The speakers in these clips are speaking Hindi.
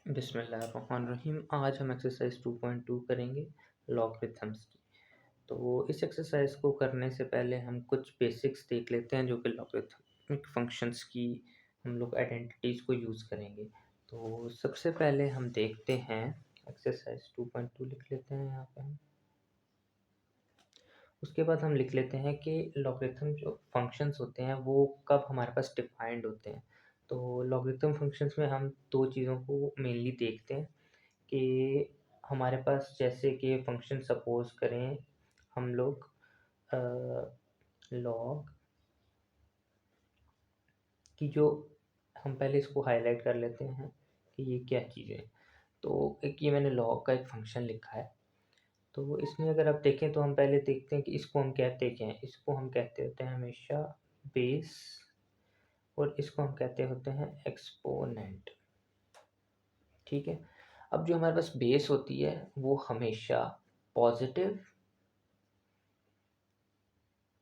बिस्मिल्लाहिर्रहमानिर्रहीम। आज हम एक्सरसाइज 2.2 करेंगे लॉगरिथम्स की। तो इस एक्सरसाइज को करने से पहले हम कुछ बेसिक्स देख लेते हैं जो कि लॉगरिथमिक फंक्शंस की हम लोग आइडेंटिटीज़ को यूज़ करेंगे। तो सबसे पहले हम देखते हैं एक्सरसाइज 2.2 लिख लेते हैं यहाँ पे हम। उसके बाद हम लिख लेते हैं कि लॉगरिथम जो फंक्शंस होते हैं वो कब हमारे पास डिफाइंड होते हैं। तो लॉगरिथम फंक्शंस में हम दो चीज़ों को मेनली देखते हैं कि हमारे पास जैसे कि फंक्शन सपोज करें हम लोग लॉग की जो हम पहले इसको हाईलाइट कर लेते हैं कि ये क्या चीज़ है। तो एक ये मैंने लॉग का एक फंक्शन लिखा है। तो इसमें अगर आप देखें तो हम पहले देखते हैं कि इसको हम कहते क्या हैं। इसको हम कहते होते हैं हमेशा बेस और इसको हम कहते होते हैं एक्सपोनेंट। ठीक है। अब जो हमारे पास बेस होती है वो हमेशा positive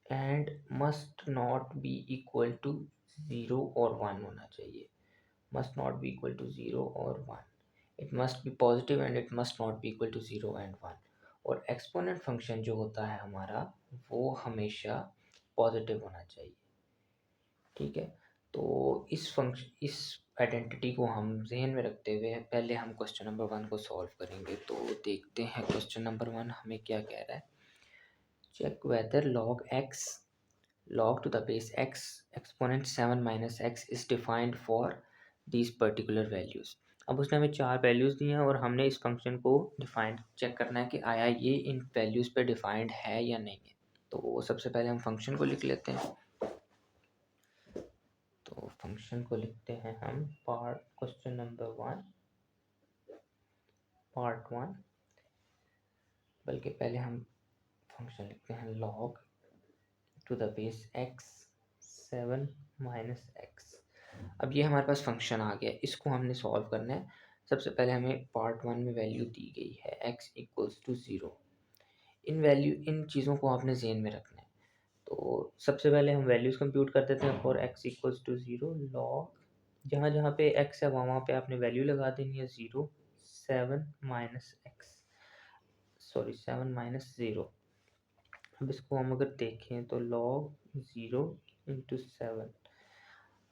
and must not be equal to 0 और 1 होना चाहिए। Must not be equal to 0 और 1। It must be positive and it must not be equal to 0 and 1। और एक्सपोनेंट फंक्शन जो होता है हमारा वो हमेशा पॉजिटिव होना चाहिए। ठीक है। तो इस आइडेंटिटी को हम ज़हन में रखते हुए पहले हम क्वेश्चन नंबर 1 को सॉल्व करेंगे। तो देखते हैं क्वेश्चन नंबर 1 हमें क्या कह रहा है। Check whether log to the base x exponent 7 minus x is defined for these particular values। अब उसने हमें 4 वैल्यूज़ दी हैं और हमने इस फंक्शन को डिफाइन चेक करना है कि आया ये इन वैल्यूज़ पे डिफाइंड है या नहीं है। तो सबसे पहले हम फंक्शन को लिख लेते हैं। तो फंक्शन को लिखते हैं हम पार्ट क्वेश्चन नंबर 1 पार्ट 1, बल्कि पहले हम फंक्शन लिखते हैं log to the base x 7 minus x। अब ये हमारे पास फंक्शन आ गया, इसको हमने सॉल्व करना है। सबसे पहले हमें पार्ट 1 में वैल्यू दी गई है x इक्वल्स टू 0। इन चीज़ों को आपने ज़हन में रखना है। तो सबसे पहले हम वैल्यूज़ कंप्यूट कर देते हैं for x equals to 0। Log जहाँ जहाँ पे x है वहाँ पे आपने वैल्यू लगा देनी है 0 7 माइनस x, सॉरी 7 माइनस 0। अब इसको हम अगर देखें तो log 0 इंटू 7।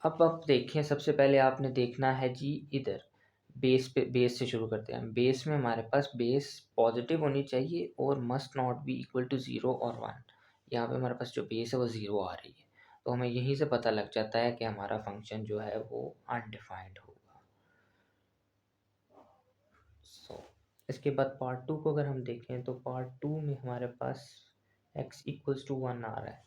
अब आप देखें सबसे पहले आपने देखना है जी इधर बेस से शुरू करते हैं। बेस में हमारे पास बेस पॉजिटिव होनी चाहिए और must not be equal to 0 और 1। यहाँ पे हमारे पास जो बेस है वो 0 आ रही है। तो हमें यहीं से पता लग जाता है कि हमारा फंक्शन जो है वो अनडिफाइंड होगा। इसके बाद पार्ट 2 को अगर हम देखें तो पार्ट 2 में हमारे पास x इक्वल्स टू 1 आ रहा है।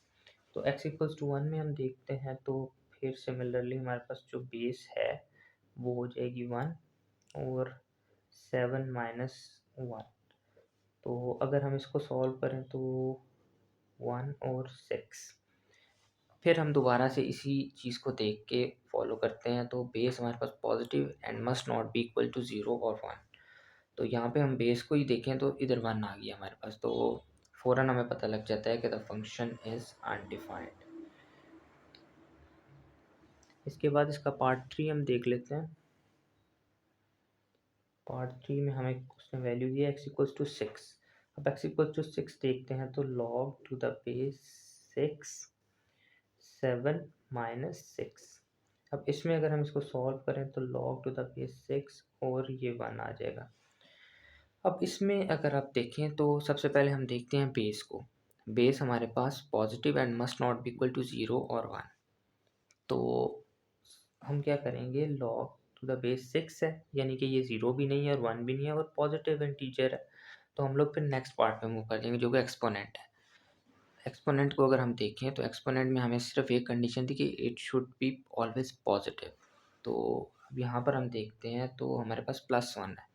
तो x इक्वल्स टू 1 में हम देखते हैं तो फिर सिमिलरली हमारे पास जो बेस है वो हो जाएगी 1 और 7 माइनस 1। तो अगर हम इसको सॉल्व करें तो 1 और 6। फिर हम दोबारा से इसी चीज़ को देख के फॉलो करते हैं। तो बेस हमारे पास positive and must not be equal to 0 और 1। तो यहाँ पे हम बेस को ही देखें तो इधर 1 आ गया हमारे पास। तो फ़ौरन हमें पता लग जाता है कि द फंक्शन इज़ अनडिफाइंड। इसके बाद इसका पार्ट 3 हम देख लेते हैं। पार्ट 3 में हमें उसने वैल्यू दी है x इक्वल्स टू 6। अब x इक्वल्स टू 6 देखते हैं तो log to the base 6 7 minus 6। अब इसमें अगर हम इसको सॉल्व करें तो log टू द बेस 6 और ये 1 आ जाएगा। अब इसमें अगर आप देखें तो सबसे पहले हम देखते हैं बेस को। बेस हमारे पास positive and must not be equal to 0 और 1। तो हम क्या करेंगे, लॉग टू द बेस 6 है यानी कि ये 0 भी नहीं है और 1 भी नहीं है और पॉजिटिव इंटीजर है। तो हम लोग फिर नेक्स्ट पार्ट में मूव कर जाएंगे जो कि एक्सपोनेंट है। एक्सपोनेंट को अगर हम देखें तो एक्सपोनेंट में हमें सिर्फ एक कंडीशन थी कि it should be always positive. तो अब यहाँ पर हम देखते हैं तो हमारे पास +1 है।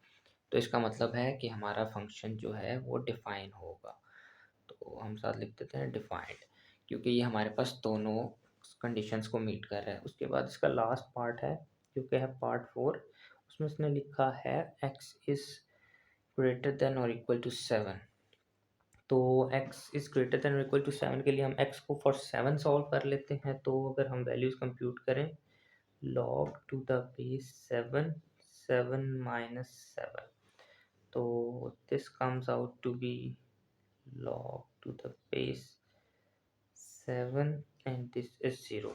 तो इसका मतलब है कि हमारा फंक्शन जो है वो डिफाइन होगा। तो हम साथ लिख देते हैं डिफाइंड, क्योंकि ये हमारे पास दोनों कंडीशंस को मीट कर रहा है। उसके बाद इसका लास्ट पार्ट है जो कि है पार्ट 4। उसमें इसने लिखा है x इज़ ग्रेटर देन और इक्वल टू 7। तो x इज़ ग्रेटर देन और इक्वल टू 7 के लिए हम x को फॉर 7 सॉल्व कर लेते हैं। तो अगर हम वैल्यूज़ कंप्यूट करें log to the base 7 7 minus 7. So this comes out to be log to the base 7 and this is 0.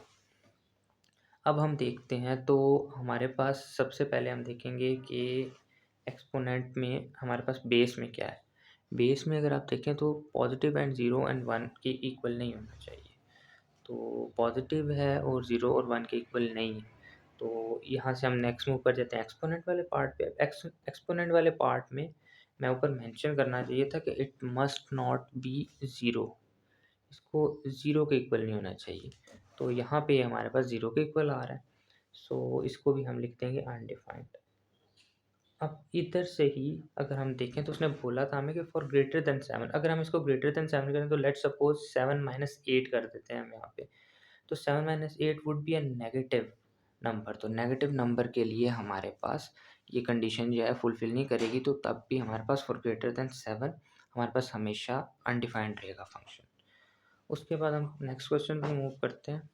अब हम देखते हैं तो हमारे पास सबसे पहले हम देखेंगे कि एक्सपोनेंट में हमारे पास बेस में क्या है। बेस में अगर आप देखें तो पॉजिटिव एंड 0 एंड 1 के इक्वल नहीं होना चाहिए। तो पॉजिटिव है और 0 और 1 के इक्वल नहीं है। तो यहाँ से हम नेक्स्ट मूव कर जाते हैं एक्सपोनेंट वाले पार्ट पे। एक्सपोनेंट वाले पार्ट में मैं ऊपर मेंशन करना चाहिए था कि इट मस्ट नॉट बी 0, इसको 0 के इक्वल नहीं होना चाहिए। तो यहाँ पे हमारे पास 0 के इक्वल आ रहा है, सो इसको भी हम लिख देंगे अनडिफाइंड। अब इधर से ही अगर हम देखें तो उसने बोला था हमें कि फॉर ग्रेटर देन 7, अगर हम इसको ग्रेटर देन 7 करें तो लेट्स सपोज 7 माइनस 8 कर देते हैं हम यहाँ पे। तो 7 minus 8 would be a negative number. तो नेगेटिव नंबर के लिए हमारे पास ये कंडीशन जो है फुलफिल नहीं करेगी, तो तब भी हमारे पास फॉर ग्रेटर देन 7 हमारे पास हमेशा अनडिफाइंड रहेगा फंक्शन। उसके बाद हम नेक्स्ट क्वेश्चन पे मूव करते हैं।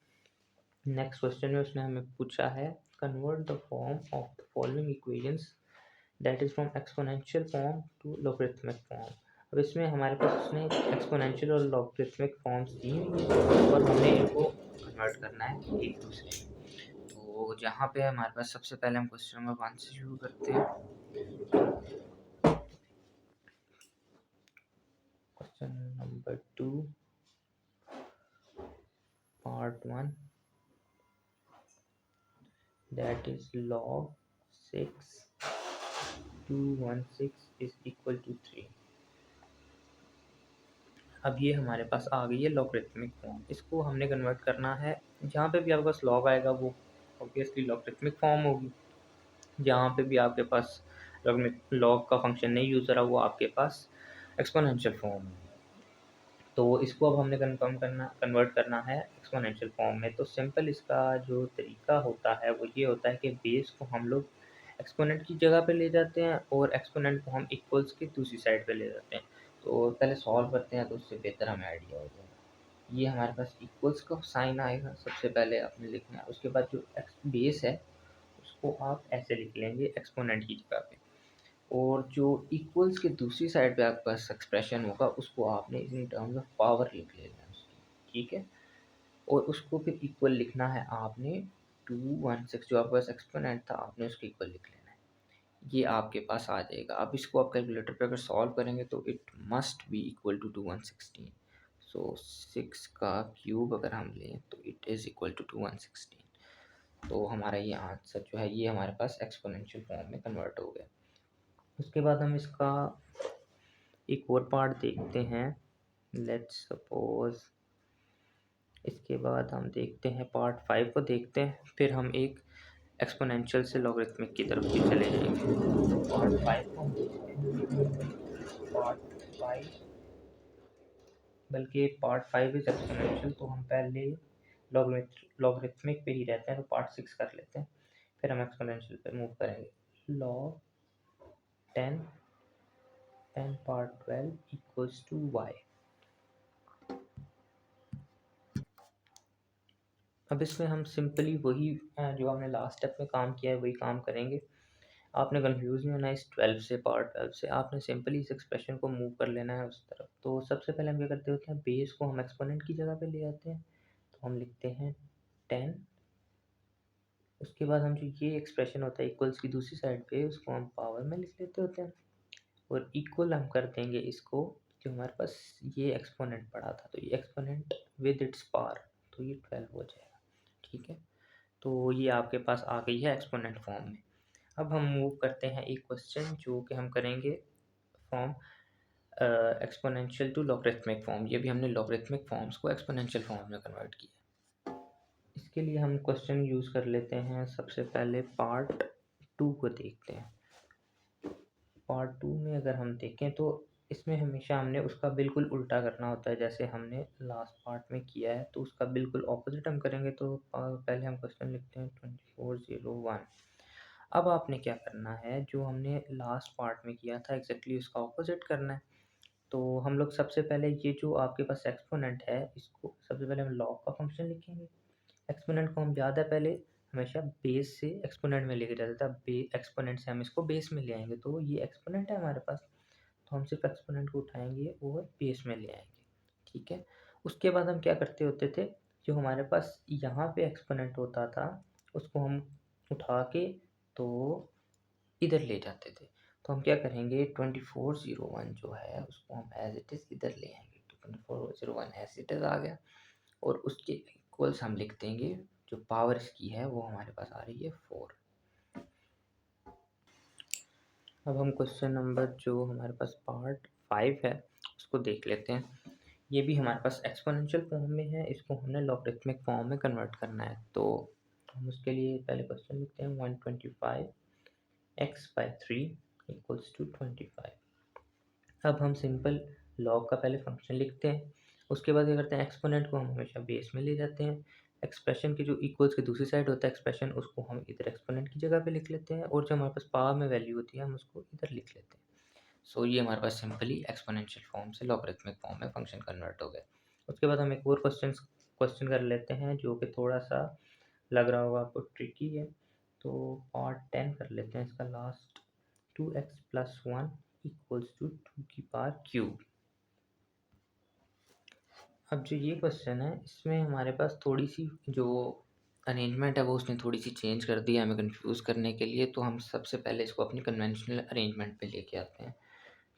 नेक्स्ट क्वेश्चन में उसने हमें पूछा है convert the form of the following equations that is from exponential form to logarithmic form. अब इसमें हमारे पास उसने एक्सपोनेंशियल और लॉगरिथमिक फॉर्म्स दी और हमें इनको कन्वर्ट करना है एक दूसरे में। तो जहाँ पे हमारे पास सबसे पहले हम क्वेश्चन नंबर 1 से शुरू करते हैं। Question number 2 part 1 that is log 6 216 is equal to 3। अब ये हमारे पास आ गई है लॉगरिथमिक फॉर्म। इसको हमने कन्वर्ट करना है। जहाँ पे भी आपके पास लॉग आएगा वो ऑब्वियसली लॉगरिथमिक फॉर्म होगी। जहाँ पे भी आपके पास लॉग का फंक्शन नहीं यूज़ हो रहा वो आपके पास एक्सपोनेंशियल फॉर्म है। तो इसको अब हमने कन्वर्ट करना है एक्सपोनेंशियल फॉर्म में। तो सिंपल इसका जो तरीका होता है वो ये होता है कि बेस को हम लोग एक्सपोनेंट की जगह पे ले जाते हैं और एक्सपोनेंट को हम इक्वल्स की दूसरी साइड पे ले जाते हैं। तो पहले सॉल्व करते हैं तो उससे बेहतर हमें आइडिया हो जाएगा। ये हमारे पास इक्वल्स का साइन आएगा, सबसे पहले आपने लिखना है। उसके बाद जो बेस है उसको आप ऐसे लिख लेंगे एक्सपोनेंट की जगह पे, और जो इक्वल्स के दूसरी साइड पे आपके पास एक्सप्रेशन होगा उसको आपने इन टर्म्स ऑफ पावर लिख लेना है उसकी, ठीक है। और उसको फिर इक्वल लिखना है आपने 216, जो आपके पास एक्सपोनेंट था आपने उसको इक्वल लिख लेना है। ये आपके पास आ जाएगा। अब इसको आप कैलकुलेटर पे अगर सॉल्व करेंगे तो it must be equal to 2116। So 6 का क्यूब अगर हम लें तो इट इज़ इक्वल टू 2116। तो हमारा ये आंसर जो है ये हमारे पास एक्सपोनेंशियल फॉर्म में कन्वर्ट हो गया। उसके बाद हम इसका एक और पार्ट देखते हैं। लेट्स सपोज इसके बाद हम देखते हैं पार्ट 5 को देखते हैं, फिर हम एक एक्सपोनेंशियल से लॉगरिथमिक की तरफ भी चले जाएंगे। तो पार्ट 5 को हम देखते हैं। पार्ट 5 बल्कि पार्ट 5 इज एक्सपोनेंशियल, तो हम पहले लॉगरिथमिक पे ही रहते हैं, तो पार्ट 6 कर लेते हैं, फिर हम एक्सपोनेंशियल पे मूव करेंगे। Log 10 10 part 12 equals to y। अब इसमें हम सिंपली वही जो हमने लास्ट स्टेप में काम किया है वही काम करेंगे। आपने कंफ्यूज नहीं होना इस 12 से, पार्ट 12 से। आपने सिंपली इस एक्सप्रेशन को मूव कर लेना है उस तरफ। तो सबसे पहले हम क्या करते होते हैं, बेस को हम एक्सपोनेंट की जगह पे ले आते हैं, तो हम लिखते हैं 10। उसके बाद हम जो ये एक्सप्रेशन होता है इक्वल्स की दूसरी साइड पे उसको हम पावर में लिख लेते होते हैं, और इक्वल हम कर देंगे इसको जो हमारे पास ये एक्सपोनेंट पड़ा था, तो ये एक्सपोनेंट विद इट्स पावर, तो ये 12 हो जाएगा, ठीक है। तो ये आपके पास आ गई है एक्सपोनेंट फॉर्म में। अब हम मूव करते हैं एक क्वेश्चन जो कि हम करेंगे form exponential to logarithmic form. ये भी हमने लॉगरिथमिक फॉर्म्स को एक्सपोनेंशियल फॉर्म में कन्वर्ट किया। इसके लिए हम क्वेश्चन यूज़ कर लेते हैं। सबसे पहले पार्ट 2 को देखते हैं। पार्ट 2 में अगर हम देखें तो इसमें हमेशा हमने उसका बिल्कुल उल्टा करना होता है, जैसे हमने लास्ट पार्ट में किया है, तो उसका बिल्कुल ऑपोजिट हम करेंगे। तो पहले हम क्वेश्चन लिखते हैं 2401। अब आपने क्या करना है, जो हमने लास्ट पार्ट में किया था एग्जैक्टली उसका ऑपोजिट करना है। तो हम लोग सबसे पहले ये जो आपके पास एक्सपोनेंट है इसको सबसे पहले हम लॉग का फंक्शन लिखेंगे। एक्सपोनेंट को हम याद है पहले हमेशा बेस से एक्सपोनेंट में लेके जाता था, एक्सपोनेंट से हम इसको बेस में ले आएंगे, तो ये एक्सपोनेंट है हमारे पास, तो हम सिर्फ एक्सपोनेंट को उठाएंगे और बेस में ले आएंगे। ठीक है, उसके बाद हम क्या करते होते थे, जो हमारे पास यहाँ पे एक्सपोनेंट होता था उसको हम उठा के तो इधर ले जाते थे। तो हम क्या करेंगे, 2401 जो है उसको हम एज इट इज़ इधर ले आएंगे, तो 2401 एज इट इज़ आ गया, और उसके इक्वल्स हम लिख देंगे, जो पावर इसकी है वो हमारे पास आ रही है 4। अब हम क्वेश्चन नंबर जो हमारे पास पार्ट 5 है उसको देख लेते हैं। ये भी हमारे पास एक्सपोनेंशियल फॉर्म में है, इसको हमने लॉगरिथमिक फॉर्म में कन्वर्ट करना है। तो हम उसके लिए पहले क्वेश्चन लिखते हैं, 125 x बाई 3 इक्वल्स टू 25। अब हम सिंपल लॉग का पहले फंक्शन लिखते हैं, उसके बाद क्या करते हैं, एक्सपोनेंट को हम हमेशा बेस में ले जाते हैं, एक्सप्रेशन की जो इक्वल्स की दूसरी साइड होता है एक्सप्रेशन, उसको हम इधर एक्सपोनेंट की जगह पे लिख लेते हैं, और जो हमारे पास पावर में वैल्यू होती है हम उसको इधर लिख लेते हैं। सो ये हमारे पास सिंपली एक्सपोनेंशियल फॉर्म से लॉगरिथमिक फॉर्म में फंक्शन कन्वर्ट हो गए। उसके बाद हम एक और क्वेश्चन कर लेते हैं जो कि थोड़ा सा लग रहा होगा आपको ट्रिकी है, तो पार्ट 10 कर लेते हैं इसका लास्ट। 2x+1 इक्वल्स टू 2 की पावर क्यूब। अब जो ये क्वेश्चन है इसमें हमारे पास थोड़ी सी जो अरेंजमेंट है वो उसने थोड़ी सी चेंज कर दी है हमें कंफ्यूज करने के लिए, तो हम सबसे पहले इसको अपनी कन्वेंशनल अरेंजमेंट पे लेके आते हैं,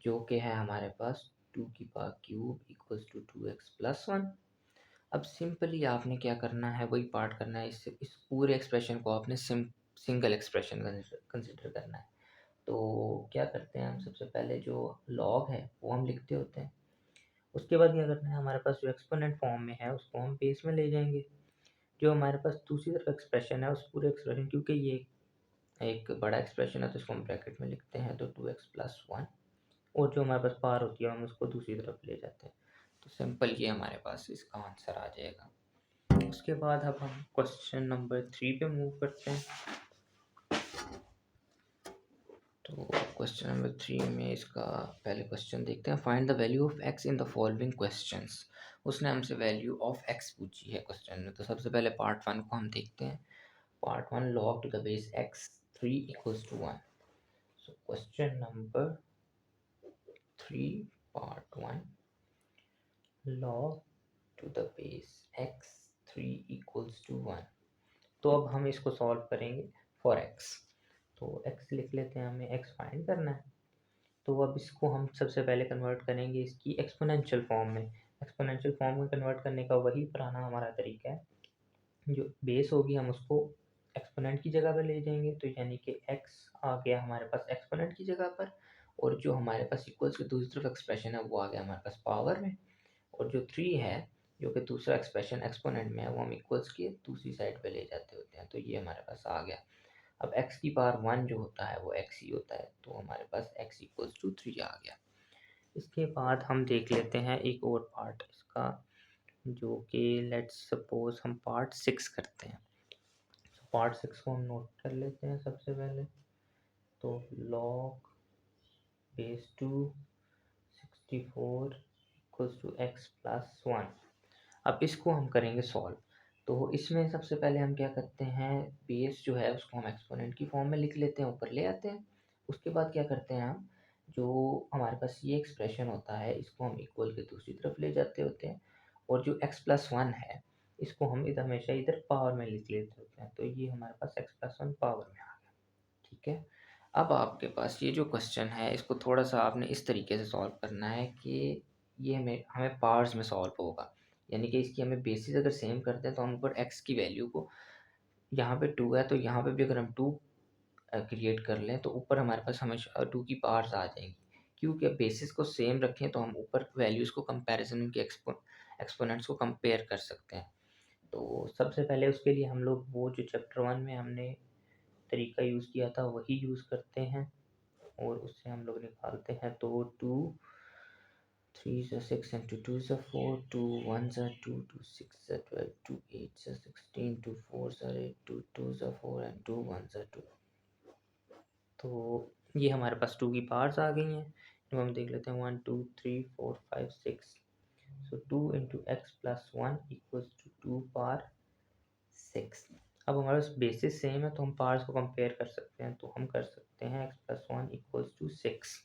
जो कि है हमारे पास 2 की power cube equals to 2x+1। अब सिंपली आपने क्या करना है, वही पार्ट करना है, इस पूरे एक्सप्रेशन को आपने सिंगल एक्सप्रेशन कंसिडर करना है। तो क्या करते हैं, हम सबसे पहले जो लॉग है वो हम लिखते होते हैं, उसके बाद क्या करना है, हमारे पास जो एक्सपोनेंट फॉर्म में है उसको हम बेस में ले जाएंगे, जो हमारे पास दूसरी तरफ एक्सप्रेशन है उस पूरे एक्सप्रेशन, क्योंकि ये एक बड़ा एक्सप्रेशन है तो इसको हम ब्रैकेट में लिखते हैं, तो 2x+1, और जो हमारे पास पार होती है हम उसको दूसरी तरफ ले जाते हैं, तो सिंपल ये हमारे पास इसका आंसर आ जाएगा। उसके बाद अब हम क्वेश्चन नंबर 3 पे मूव करते हैं। तो क्वेश्चन नंबर 3 में इसका पहले क्वेश्चन देखते हैं, find the value of x in the following questions. उसने हमसे वैल्यू ऑफ x पूछी है क्वेश्चन में, तो सबसे पहले पार्ट 1 को हम देखते हैं। Part 1, log to the base x 3 equals to 1। So question number 3 part 1, log to the base x 3 equals to 1। तो अब हम इसको सॉल्व करेंगे फॉर x। तो x लिख लेते हैं, हमें x फाइंड करना है, तो अब इसको हम सबसे पहले कन्वर्ट करेंगे इसकी एक्सपोनेंशियल फॉर्म में। एक्सपोनेंशियल फॉर्म में कन्वर्ट करने का वही पुराना हमारा तरीका है, जो बेस होगी हम उसको एक्सपोनेंट की जगह पर ले जाएंगे, तो यानी कि x आ गया हमारे पास एक्सपोनेंट की जगह पर, और जो हमारे पास इक्वल्स की दूसरी तरफ एक्सप्रेशन है वो आ गया हमारे पास पावर में, और जो 3 है जो कि दूसरा एक्सप्रेशन एक्सपोनेंट में है वो हम इक्वल्स की दूसरी साइड पे ले जाते होते हैं, तो ये हमारे पास आ गया। अब x की पावर 1 जो होता है वो x ही होता है, तो हमारे पास x इक्वल्स टू 3 आ गया। इसके बाद हम देख लेते हैं एक और पार्ट इसका, जो कि लेट्स सपोज हम पार्ट 6 करते हैं। तो पार्ट 6 को हम नोट कर लेते हैं सबसे पहले, तो log base 2 64 equals to x+1। अब इसको हम करेंगे सॉल्व। तो इसमें सबसे पहले हम क्या करते हैं, बेस जो है उसको हम एक्सपोनेंट की फॉर्म में लिख लेते हैं, ऊपर ले आते हैं। उसके बाद क्या करते हैं हम, जो हमारे पास ये एक्सप्रेशन होता है इसको हम इक्वल के दूसरी तरफ ले जाते होते हैं, और जो x+1 है इसको हम इधर हमेशा इधर पावर में लिख लेते होते हैं, तो ये हमारे पास x+1 पावर में आ गया। ठीक है, अब आपके पास ये जो क्वेश्चन है इसको थोड़ा सा आपने इस तरीके से सॉल्व करना है कि ये हमें पावर्स में सॉल्व होगा, यानी कि इसकी हमें बेसिस अगर सेम करते हैं तो हम ऊपर x की वैल्यू को, यहाँ पे 2 है तो यहाँ पे भी अगर हम 2 क्रिएट कर लें तो ऊपर हमारे पास हमेशा 2 की पावर्स आ जाएंगी, क्योंकि बेसिस को सेम रखें तो हम ऊपर वैल्यूज़ को कंपैरिजन के एक्सपोनेंट्स को कंपेयर कर सकते हैं। तो सबसे पहले उसके लिए हम लोग वो जो चैप्टर 1 में हमने तरीका यूज़ किया था वही यूज़ करते हैं, और उससे हम लोग निकालते हैं, तो 2 3 ज़ा 6 and 2 ज़ा 4, 2 1 ज़ा 2, 2 6 ज़ा 12, 2 8 ज़ा 16, 2 4 ज़ा 8, 2 2 ज़ा 4 and 2 1 ज़ा 2। तो ये हमारे पास 2 की पावर्स आ गई हैं, तो हम देख लेते हैं 1 2 3 4 5 6। So 2 into x+1 equals to 2 power 6। अब हमारे पास बेसिस सेम है तो हम पार्ट्स को कंपेयर कर सकते हैं, तो हम कर सकते हैं x+1 इक्वल्स टू 6।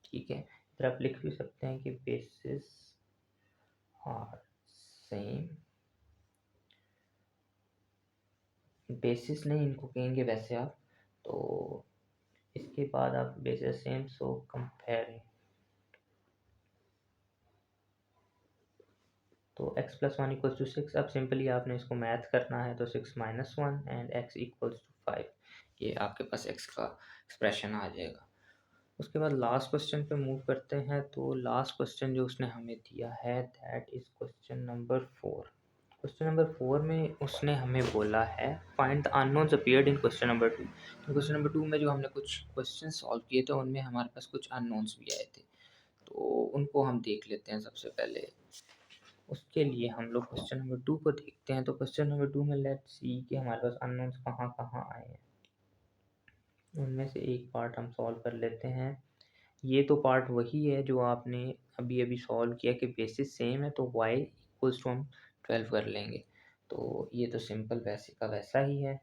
ठीक है, फिर आप लिख भी सकते हैं कि बेसिस आर सेम, बेसिस नहीं इनको कहेंगे वैसे आप, तो इसके बाद आप बेसिस सेम सो कंपेयरिंग, तो x+1 इक्वल्स टू 6। अब सिंपली आपने इसको मैथ करना है तो 6 minus 1 and x equals to 5, ये आपके पास x का एक्सप्रेशन आ जाएगा। उसके बाद लास्ट क्वेश्चन पे मूव करते हैं। तो लास्ट क्वेश्चन जो उसने हमें दिया है that is question number 4। Question number 4 में उसने हमें बोला है find the unknowns appeared in question number 2। तो क्वेश्चन नंबर 2 में जो हमने कुछ क्वेश्चन सॉल्व किए थे उनमें हमारे पास कुछ अननोन्स भी आए थे, तो उनको हम देख लेते हैं सबसे पहले। उसके लिए हम लोग क्वेश्चन नंबर 2 को देखते हैं। तो क्वेश्चन नंबर 2 में लेट्स सी कि हमारे पास अननोन्स कहाँ कहाँ आए हैं। उनमें से एक पार्ट हम सॉल्व कर लेते हैं। ये तो पार्ट वही है जो आपने अभी अभी सॉल्व किया कि बेसिस सेम है तो y इक्वल्स टू हम 12 कर लेंगे, तो ये तो सिंपल वैसे का वैसा ही है।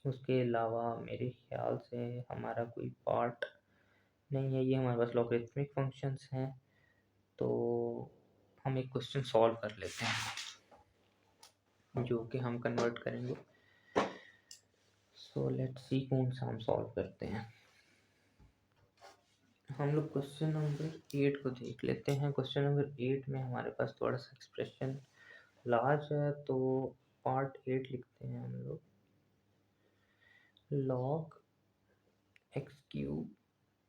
उसके अलावा मेरे ख्याल से हमारा कोई पार्ट नहीं है, ये हमारे पास लॉगरिथमिक फंक्शंस हैं, तो हम एक क्वेश्चन सॉल्व कर लेते हैं जो कि हम कन्वर्ट करेंगे। सो लेट्स सी कौन सा हम सॉल्व करते हैं। हम लोग क्वेश्चन नंबर 8 को देख लेते हैं। क्वेश्चन नंबर 8 में हमारे पास थोड़ा सा एक्सप्रेशन लार्ज है, तो पार्ट 8 लिखते हैं हम लोग log x³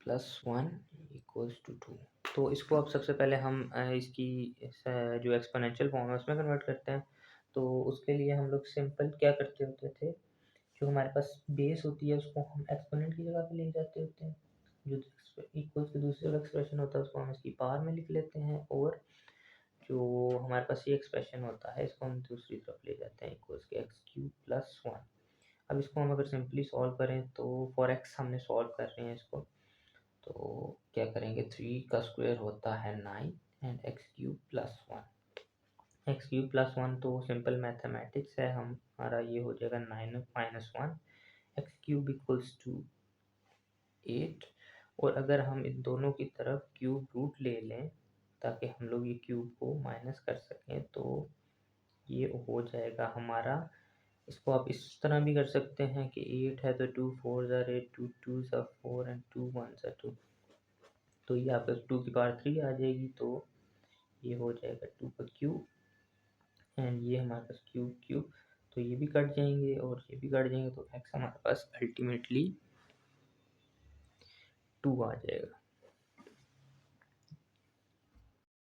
+ 1 इक्वल्स टू 2। तो इसको अब सबसे पहले हम इसकी जो एक्सपोनेंशियल फॉर्म है उसमें कन्वर्ट करते हैं। तो उसके लिए हम लोग सिंपल क्या करते होते थे, जो हमारे पास बेस होती है उसको हम एक्सपोनेंट की जगह पे ले जाते होते हैं, जो इक्वल्स की दूसरी एक्सप्रेशन होता है उसको हम इसकी पावर में लिख लेते हैं, और जो हमारे पास ये एक्सप्रेशन होता है इसको हम दूसरी तरफ ले जाते हैं इक्वल्स के x³ + 1। अब इसको हम अगर सिंपली सॉल्व करें तो फॉर x हमने सॉल्व कर रहे हैं इसको, तो क्या करेंगे 3 का स्क्वायर होता है 9 एंड x³ + 1। x³ + 1 तो सिंपल मैथमेटिक्स है, हमारा ये हो जाएगा 9 - 1 x³ इक्वल्स टू 8। और अगर हम इन दोनों की तरफ क्यूब रूट ले लें ताकि हम लोग ये क्यूब को माइनस कर सकें, तो ये हो जाएगा हमारा, इसको आप इस तरह भी कर सकते हैं कि 8 है तो 2 4 ज़ा 8, 2 2 ज़ा 4 एंड 2 1 ज़ा 2, तो ये आपका 2 की पावर 3 आ जाएगी, तो ये हो जाएगा 2 का क्यूब एंड ये हमारे पास क्यूब क्यूब, तो ये भी कट जाएंगे और ये भी कट जाएंगे, तो x हमारे पास अल्टीमेटली 2 आ जाएगा।